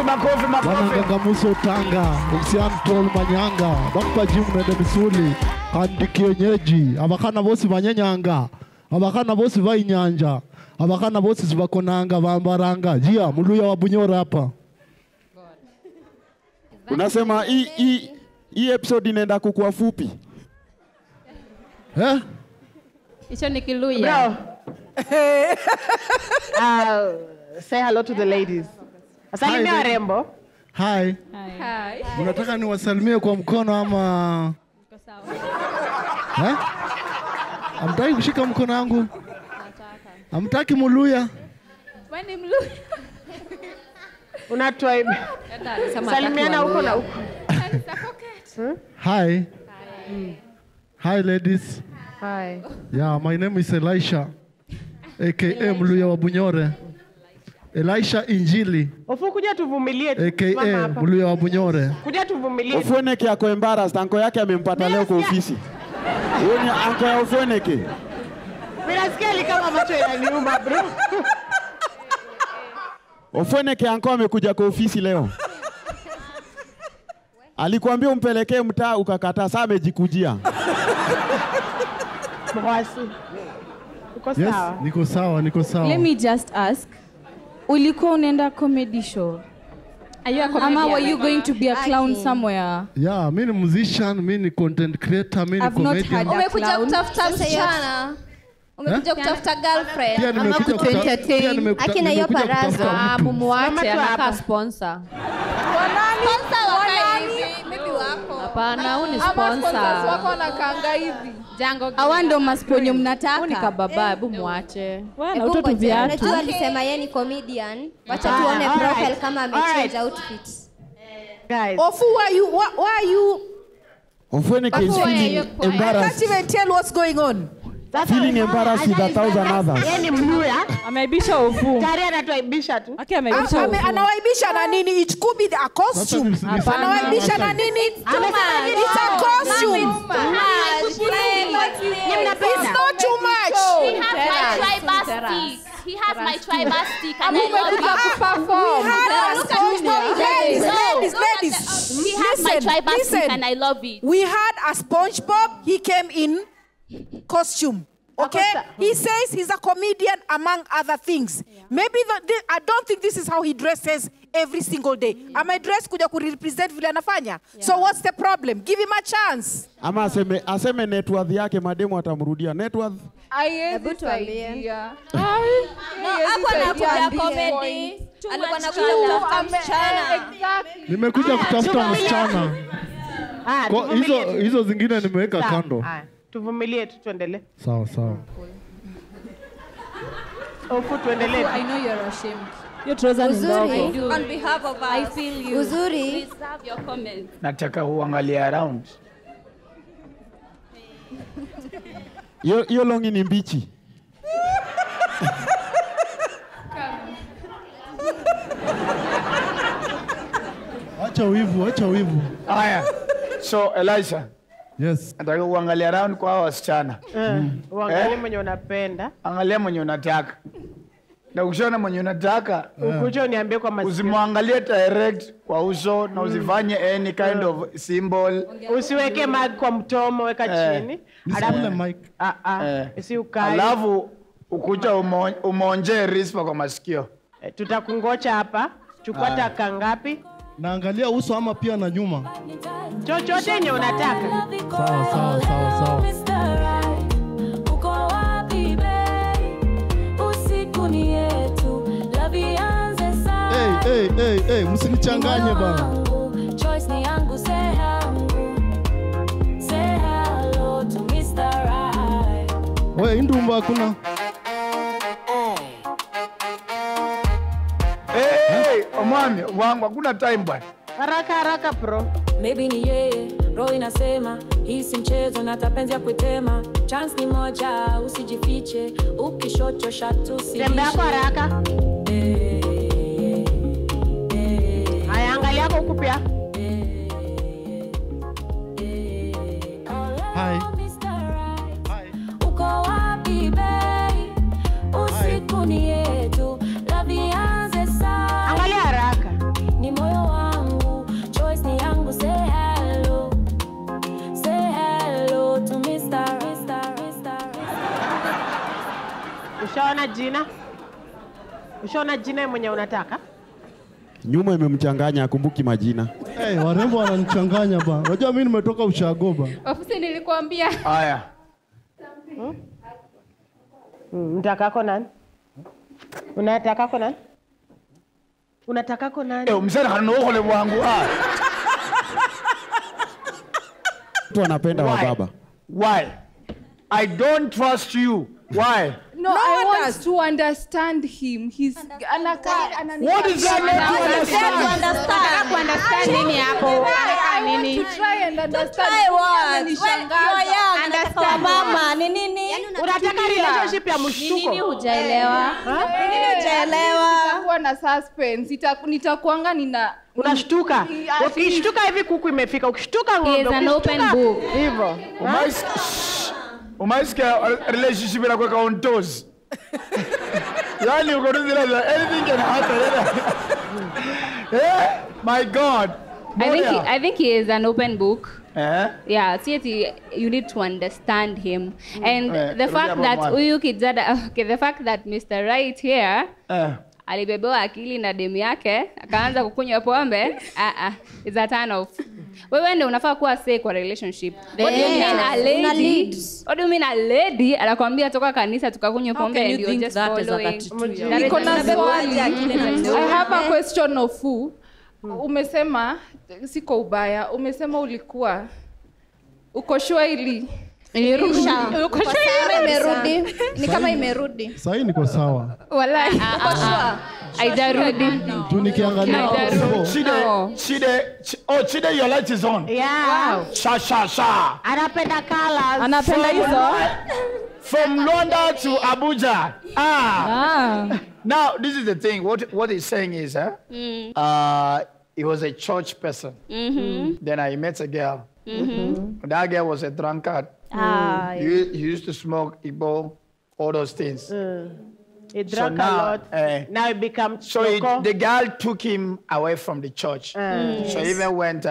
Wanangangamuso Tanga, Msian Troll Manyanga, Dr. Jim Nende Misuli, Kandi Kienyeji, Abakana bosi Manyanyanga, Abakana bosi Vainyanja, Abakana bosi Zivakonanga, Vambaranga, Jia, Muluya wa Bunyore hapa. Unasema hii episode inaenda kukua fupi. Icho ni Kiluya. Say hello to the ladies. Asalimia warembo. Hi. Hi. Unataka niwasalimie kwa mkono ama? Niko sawa. Amtaki kushika mkono wangu? Amtaki Muluya? Wewe ni Mluya. Unatoa hivi. Salimiana huko na huko. Hi. Hi ladies. Hi. Yeah, my name is Elisha. AKA Muluya wa Bunyore. Elisha Injili. Ofu kuja tuvumilie tu. AKA Muluya wa Bunyore. Kuja tuvumilie. Ofweneke yako embarrassed, anko yake amempata leo kwa ofisi. Huyo ni anko ya Ofweneke. Minasikia kama macho yananiuma bro. Ofweneke anko amekuja kwa ofisi leo. Alikuambia umpelekee mtaa ukakataa, sasa amejikujia. Mwasi. Yes, niko sawa. Let me just ask. Ulikuwa unaenda comedy show? Are you a comedian? Ama were you going to be a clown somewhere? Yeah, mimi ni musician, mimi ni content creator, mimi ni comedian. Umekuja kutafuta msichana. Umekuja kutafuta girlfriend. Ama kuentertain. Akina hiyo baraza. Mumuache anakaa sponsor. Sponsor wa nani? Maybe wako. Hapana, huni sponsor. Sponsors wako wanakaanga hivi. Jango. Hawa ndo masponyo mnataka. Huni kababa, hebu muache. Wana utoto viatu. Unajua alisema yeye ni comedian. Wacha tuone profile kama amechange outfit. Guys. Ofu, why you? Ofweneke is feeling embarrassed. I can't even tell what's going on. Feeling embarrassed with 1,000 others. Yeye ni Mluya. Ameibisha Ofu. Tayari anatuaibisha tu. Aki ameibisha Ofu. Anawaibisha na nini? It could be a costume. Anawaibisha na nini? It's a costume. It's not too much. He has my tribal stick and I love it. Ladies. He has my tribal stick and I love it. We had a SpongeBob. He came in costume. Okay? He says he's a comedian among other things. Yeah. Maybe I don't think this is how he dresses every single day. Am I dressed kuja kurepresent vile anafanya? So what's the problem? Give him a chance. Ama aseme net worth yake mademu atamrudia. Net worth. Hebu tuambie. No, hapo anakuja comedy. Alikuwa anakuja kutafuta msichana. Nimekuja kutafuta msichana. Hizo zingine nimeweka kando. Tuvumilie tu tuendelee. Sawa. Ofu tuendelee. I know you're ashamed. Your trousers is ndogo. On behalf of us. I feel you. Uzuri. Reserve your comments. Nataka uangalie around. Yo longi ni mbichi. Acha wivu. Haya. So Elisha. Yes. Nataka uangalie around kwa hao wasichana. Uangalie mwenye unapenda. Angalia mwenye unataka. Na ukiona mwenye unataka, ukuje uniambie kwa masikio. Usimwangalie direct kwa uso na usifanye any kind of symbol. Usiweke mic kwa mtomo, weka chini. Alafu mic. Si ukai. Alafu ukuja umonje rispa kwa masikio. Tutakungocha hapa. Chukua taka ngapi? Naangalia uso ama pia na nyuma. Chochote yenye unataka. Sawa. Uko wapi babe? Usiku ni yetu. Love ianze sasa. Hey, msinichanganye bana. Choice ni yangu say hello to Mr. Right. Wewe ndumba hakuna. Omwami, wangu hakuna time bwana. Haraka bro. Maybe ni yeye, roho inasema hii si mchezo na tapenzi ya kutema. Chance ni moja, usijifiche, ukishocho shatu si. Tembea kwa haraka. Haya, angalia kwa huku pia. Hi. Uko wapi babe? Usiku ni yetu, love ianze sasa. Angalia haraka. Ni jina? Ushaona jina mwenye unataka? Nyuma imemchanganya akumbuki majina. Warembo wananichanganya ba. Unajua mimi nimetoka ushagoba. Ofisi nilikwambia. Haya. Mtakako nani? Unatakako nani? Unatakako nani? Mzee hanohole wangu. Tu anapenda wa baba. Why? I don't trust you. Why? No, I want to understand him. He's What is that To understand nini hapo? I want to try and understand. Understand mama ni nini? Unataka relationship ya mshtuko? Nini hujaelewa? Nini hujaelewa? Nitakuwa na suspense. Nitakuanga nina Unashtuka. Ukishtuka hivi kuku imefika. Ukishtuka ng'ombe. He is an open book. Hivyo. Umaisikia relationship inakuweka on toes. Yani uko nuzila anything can happen. My God. I think he is an open book. Yeah, see, you need to understand him. And the fact that the fact that Mr. Right here alibebewa akili na demu yake akaanza kukunywa pombe, is a turn off. Wewe ndio unafaa kuwa safe kwa relationship. What do you mean a lady? What do you mean a lady anakuambia toka kanisa tukakunywa pombe and you're just following? I have a question of who. Umesema siko ubaya. Umesema ulikuwa uko sure ili Uko sure imerudi? Ni kama imerudi. Sasa niko sawa. Wallahi uko sure? Haijarudi. Tu nikiangalia Chide, your light is on. Yeah. Wow. Sha. Anapenda colors. Anapenda hizo. From Luanda to Abuja. Now, this is the thing. What he's saying is, he was a church person. Then I met a girl. That girl was a drunkard. He used to smoke Igbo, all those things. He drank a lot. Now he becomes the girl took him away from the church. So he even went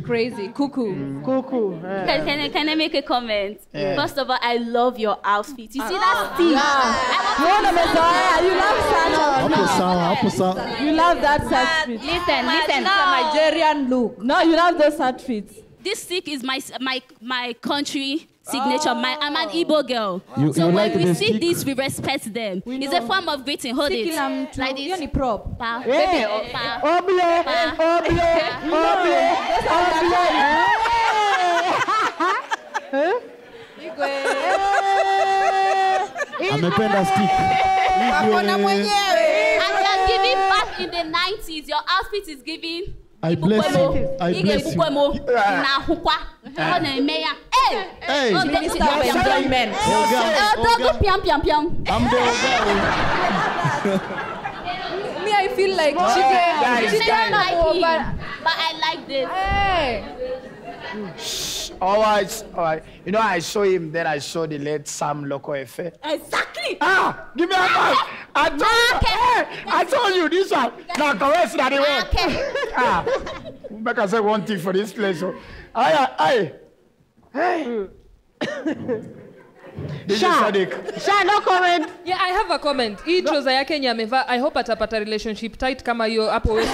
crazy, cuckoo. Can I make a comment? Yeah. First of all, I love your outfit. You see that thing? You love that outfit. Listen. It's a Nigerian look. No, you love those outfits. This stick is my country signature. I'm an Igbo girl. So when like we see this, we respect them. It's a form of greeting. Hold it. Like this. You're prop. Amependa stick. And you're giving back in the 90s. Your outfit is giving. I bless you. I bless you. Hey! Me, I feel like but I like this. Hey! All right. You know, I saw him, then I saw the late Sam Loco Efe. Exactly. Give me a mic. I told you this one. Now, caress that way. Make us say one thing for this place. Hey. This is Sadiq. Sha, no comment. Yeah, I have a comment. Hii trouser yake yenye amevaa, I hope atapata relationship tight kama hiyo hapo West.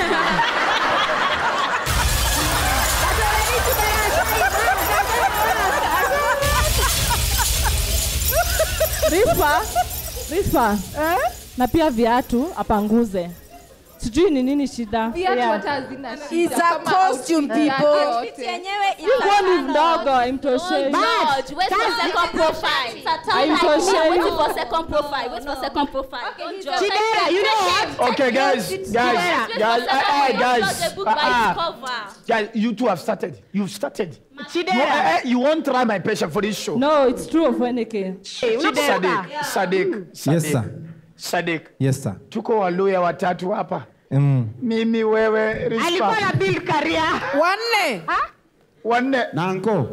Rispa. Na pia viatu apanguze. Sijui ni nini shida. Viatu hata hazina shida. It's a costume, people. Yenyewe Ilikuwa ni mdogo, imtoshei. Wait for second profile. Wait for second profile. Chidera, you know what? Okay, guys, you two have started. You've started. Chidera. You won't try my patience for this show. No, it's true of Weneke. Sadiq. Yes, sir. Sadiq. Yes, sir. Tuko Waluya watatu hapa. Mimi, wewe, Rispa. Alikuwa na build career. Wanne. Nanko.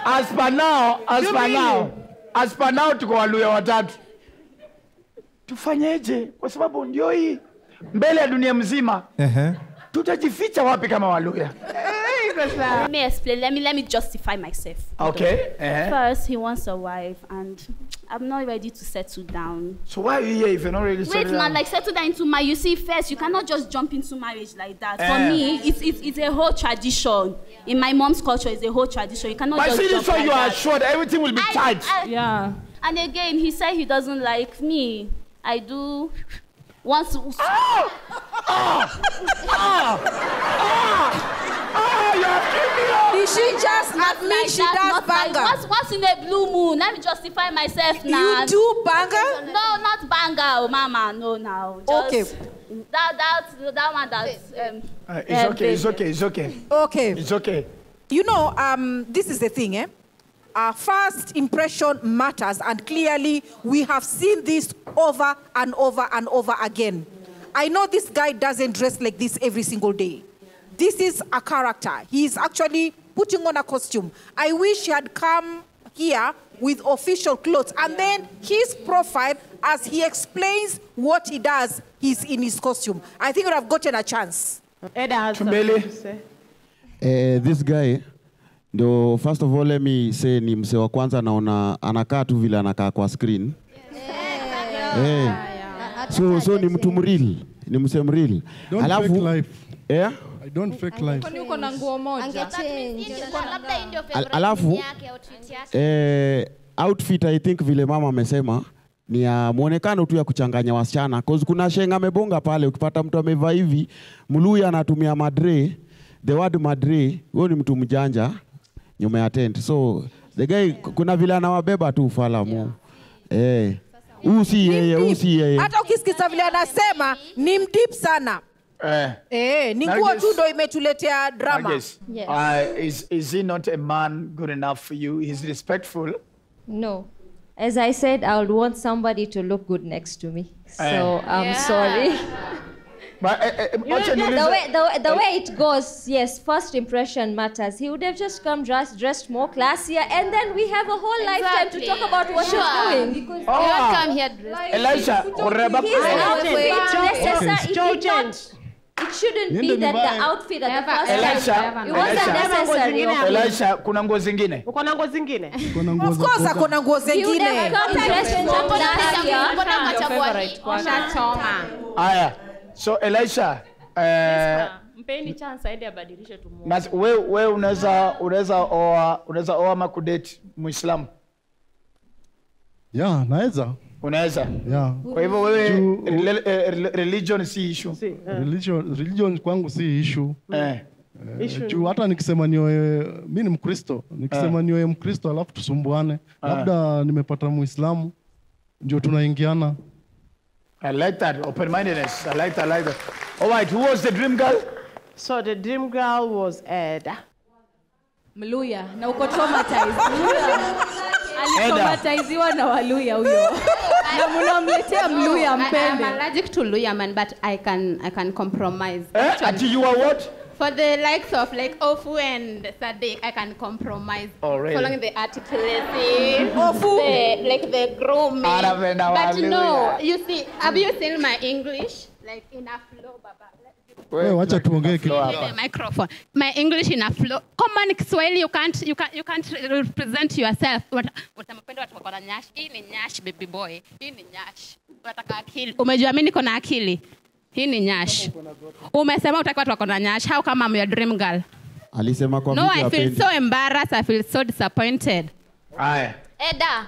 As per now tuko Waluya watatu. Tufanyeje? Kwa sababu ndio hii mbele ya dunia mzima. Tutajificha wapi kama Waluya? Let me explain. Let me justify myself. Okay. First, he wants a wife, and I'm not ready to settle down. So why are you here if you're not ready to settle down? Wait, man, like settle down into marriage. You see, first, you cannot just jump into marriage like that. For me, it's a whole tradition. In my mom's culture, it's a whole tradition. You cannot just jump like you are sure that everything will be tight. Yeah. And again, he said he doesn't like me. I do. Once. You're killing me. Did she just admit she does banger? Once in a blue moon. Let me justify myself now. You do banger? No, not banger, oh, mama. No, now. Okay. That one that's. It's okay. Okay. It's okay. You know, this is the thing, eh? Our first impression matters, and clearly we have seen this over and over and over again. I know this guy doesn't dress like this every single day. This is a character. He's actually putting on a costume. I wish he had come here with official clothes, and then his profile, as he explains what he does, he's in his costume. I think we would have gotten a chance. Eda has something to say. This guy, though, first of all, let me say ni mse wa kwanza naona anakaa tu vile anakaa kwa screen. So ni mtu mreal, ni mse mreal. Don't fake life. Yeah? I don't fake life. Kwani uko na nguo moja? Alafu outfit I think vile mama amesema ni ya muonekano tu ya kuchanganya wasichana, cause kuna shenga amebonga pale, ukipata mtu amevaa hivi Mluya anatumia madre, the word madre, huyo ni mtu mjanja nyuma ya tent. So the guy kuna vile anawabeba tu falamu. Usi yeye. Hata ukisikiza vile anasema ni mdeep sana. Ni nguo tu ndo imetuletea drama. Yes. Is he not a man good enough for you? He's respectful. No. As I said, I would want somebody to look good next to me. So I'm sorry. But the way it goes, yes, first impression matters. He would have just come dressed more classier, and then we have a whole lifetime to talk about what he's doing. Because you don't come here dressed. Elisha, it shouldn't be that the outfit at the first time. It wasn't necessary. Elisha, kuna nguo zingine? Uko na nguo zingine? Of course, kuna nguo zingine. Aya. So Elisha, mpeni chance aende abadilishe tu Mungu. Na wewe unaweza oa makudate Muislamu? Yeah, naweza. Unaweza? Yeah. Kwa hivyo wewe religion si issue. Religion kwangu si issue. Hata nikisema nioe, mimi ni Mkristo, nikisema nioe Mkristo alafu tusumbuane, labda nimepata Muislamu ndio tunaingiana. I like that open-mindedness. I like that. All right, who was the dream girl? So the dream girl was Eda. Mluya, na uko traumatized. Alitraumatiziwa na Waluya huyo. Na mnamletea Mluya mpende. I'm allergic to Luya man, but I can compromise. Until you are what? For the likes of like Ofu and Sadiq, I can compromise. Oh, really? Following the articulacy, Ofu, the grooming. But no, you see, have you seen my English? Like in a flow, Baba. Wewe wacha tuongee kidogo. The microphone. My English in a flow. Common Kiswahili, you can't represent yourself. Utamapenda watu wako na nyash. Hii ni nyash, baby boy. Hii ni nyash. Unataka akili. Umejua mimi niko na akili. Hii ni nyash. Umesema utaki watu wako na nyash. How come I'm your dream girl? Alisema kwa No, I feel so embarrassed. I feel so disappointed. Aya. Eda.